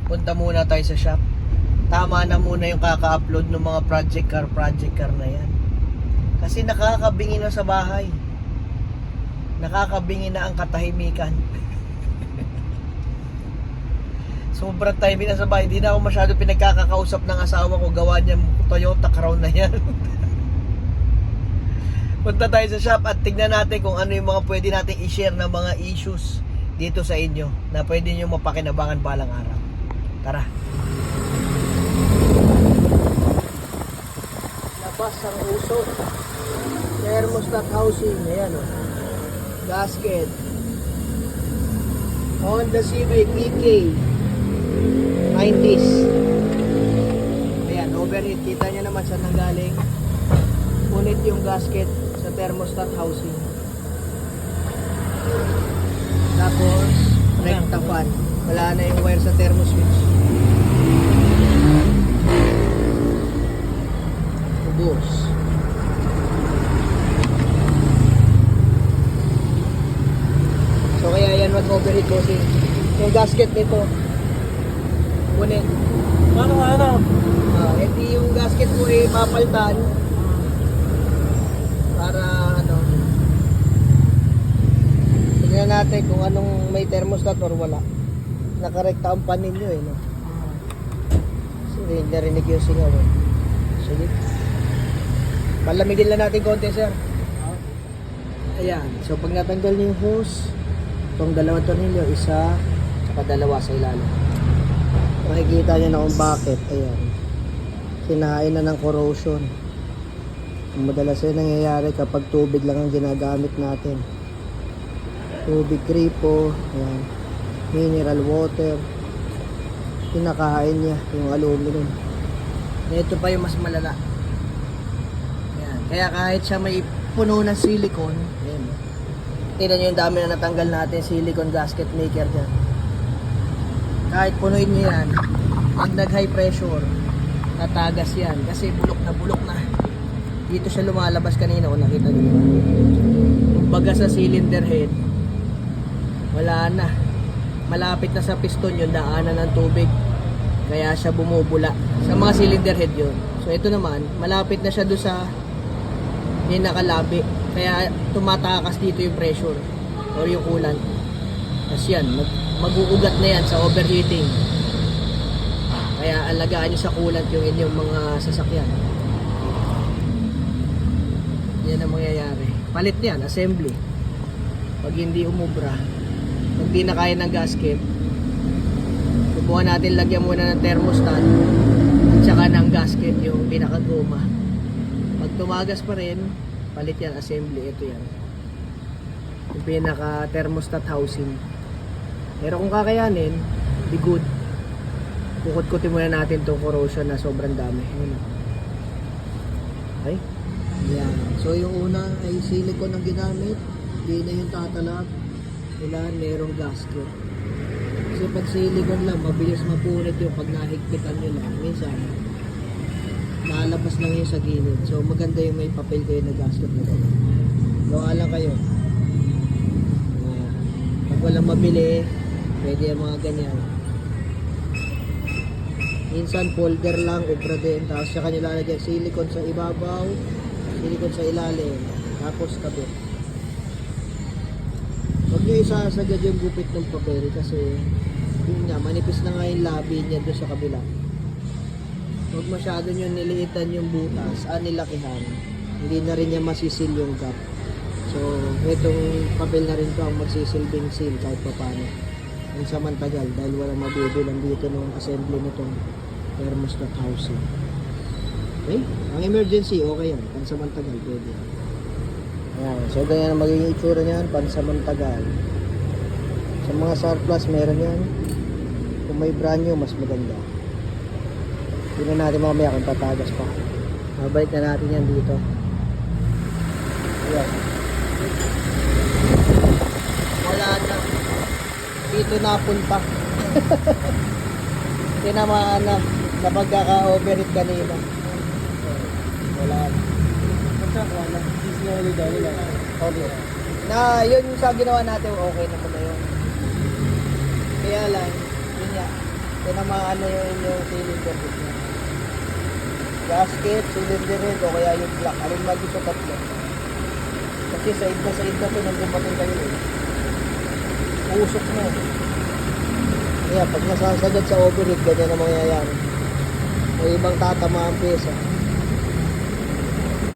punta muna tayo sa shop. Tama na muna yung kaka-upload ng mga project car na yan. Kasi nakakabingi na sa bahay. Nakakabingi na ang katahimikan. Sobrang tahimik na sa bahay. Hindi na ako masyado pinagkakakausap ng asawa ko. Gawa niya Toyota Crown na yan. Punta tayo sa shop at tignan natin kung ano yung mga pwede nating i-share na mga issues dito sa inyo na pwede nyo mapakinabangan balang araw. Tara. Labas ang usok. Thermostat housing. Ayan o. Gasket. Honda Civic PK 90s. Ayan, overheat. Kita nyo naman saan nanggaling. Punit yung gasket sa thermostat housing. Tapos, recta fan. Wala na yung wire sa thermo switch. Ubos. So, kaya yan mag-overheat kasi yung gasket nito punit. Ano? Hindi yung gasket mo mapaltan para ano. Tingnan natin kung anong may thermostat or wala. Nakarekta ang panin nyo no? So, hindi narinig yung singaw Sige. Palamigin lang natin konti, sir. Ayan. So, pag natanggal niyo yung hose, itong dalawang tornilyo, isa, saka dalawa sa ilalim. Makikita niyo na kung bakit. Ayan. Sinahain na ng corrosion. Madalas yun nangyayari kapag tubig lang ang ginagamit natin. Tubig gripo, ayan. Mineral water. Pinakahain niya yung aluminum. Ito pa yung mas malala. Ayan. Kaya kahit siya may puno ng silicone, ayan. Tignan nyo yung dami na natanggal natin silicone gasket maker dyan. Kahit punuin nyo yan, pag nag high pressure, tatagas yan kasi bulok na. Dito siya lumalabas kanina kung nakita nyo. Kumbaga sa cylinder head, wala na. Malapit na sa piston yung daanan ng tubig. Kaya siya bumubula. Sa mga cylinder head yun. So ito naman, malapit na siya doon sa pinakalabi. Kaya tumatakas dito yung pressure or yung coolant. Tapos yan, mag-uugat na yan sa overheating. Kaya alagaan nyo sa coolant yung inyong mga sasakyan. Yan ang mangyayari. Palit yan, assembly. Pag hindi umubra, pag di na kaya ng gasket, subukan natin lagyan muna ng thermostat at saka ng gasket yung pinakagoma. Pag tumagas pa rin, palit yan, assembly. Ito yan, yung pinaka thermostat housing. Pero kung kakayanin, be good. Kukut-kutin muna natin itong corrosion na sobrang dami. Okay? Yan. So yung una ay silicone ang ginamit. Hindi na yung tatalab. Kailangan merong gasket. Kasi pag silicone lang, mabilis mapunit yung pag nahigpitan nyo lang. Minsan, lalabas lang yung sa gilid. So maganda yung may papel kayo na gasket na ito. Gawa lang kayo. Pag walang mabili, pwede yung mga ganyan. Minsan folder lang, ubra din. Tapos siya kanila lalagyan silicone sa ibabaw, silicone sa ilalim, tapos kabit. Huwag nyo isasagad yung gupit ng papel kasi yun nga, manipis na nga yung labi niya doon sa kabila. Huwag masyado nyo niliitan yung butas, nilakihan. Hindi na rin niya masisil yung gap. So, itong papel na rin to ang magsisilbing seal kahit pa paano. Ang samantagal dahil walang mabibilang dito ng assembly nitong thermostat housing. Okay? Ang emergency, okay yan. Pansamantagal, pwede. Ayan. So, ganyan ang magiging itsura niyan, pansamantagal. Sa mga surplus, meron yan. Kung may brand new, mas maganda. Tingnan natin mamaya kung tatagas pa. Mabalik na natin yan dito. Ayan. Wala na. Dito napunta. Tinamaan na sa pagkaka-overheat kanina. Wala na. Wala. Okay. Na yun, sa ginawa natin, okay na pala yun. Kaya lang, yun nga, tinamaan na yung inyong cylinder head niya. Gasket, cylinder head, o kaya yung block. Alin man dito tatlo. Kasi side na to nung dumating kayo eh. Usok na eh. Kaya pag nasasagad sa overheat, ganyan ang mangyayari. May ibang tatama ang pyesa.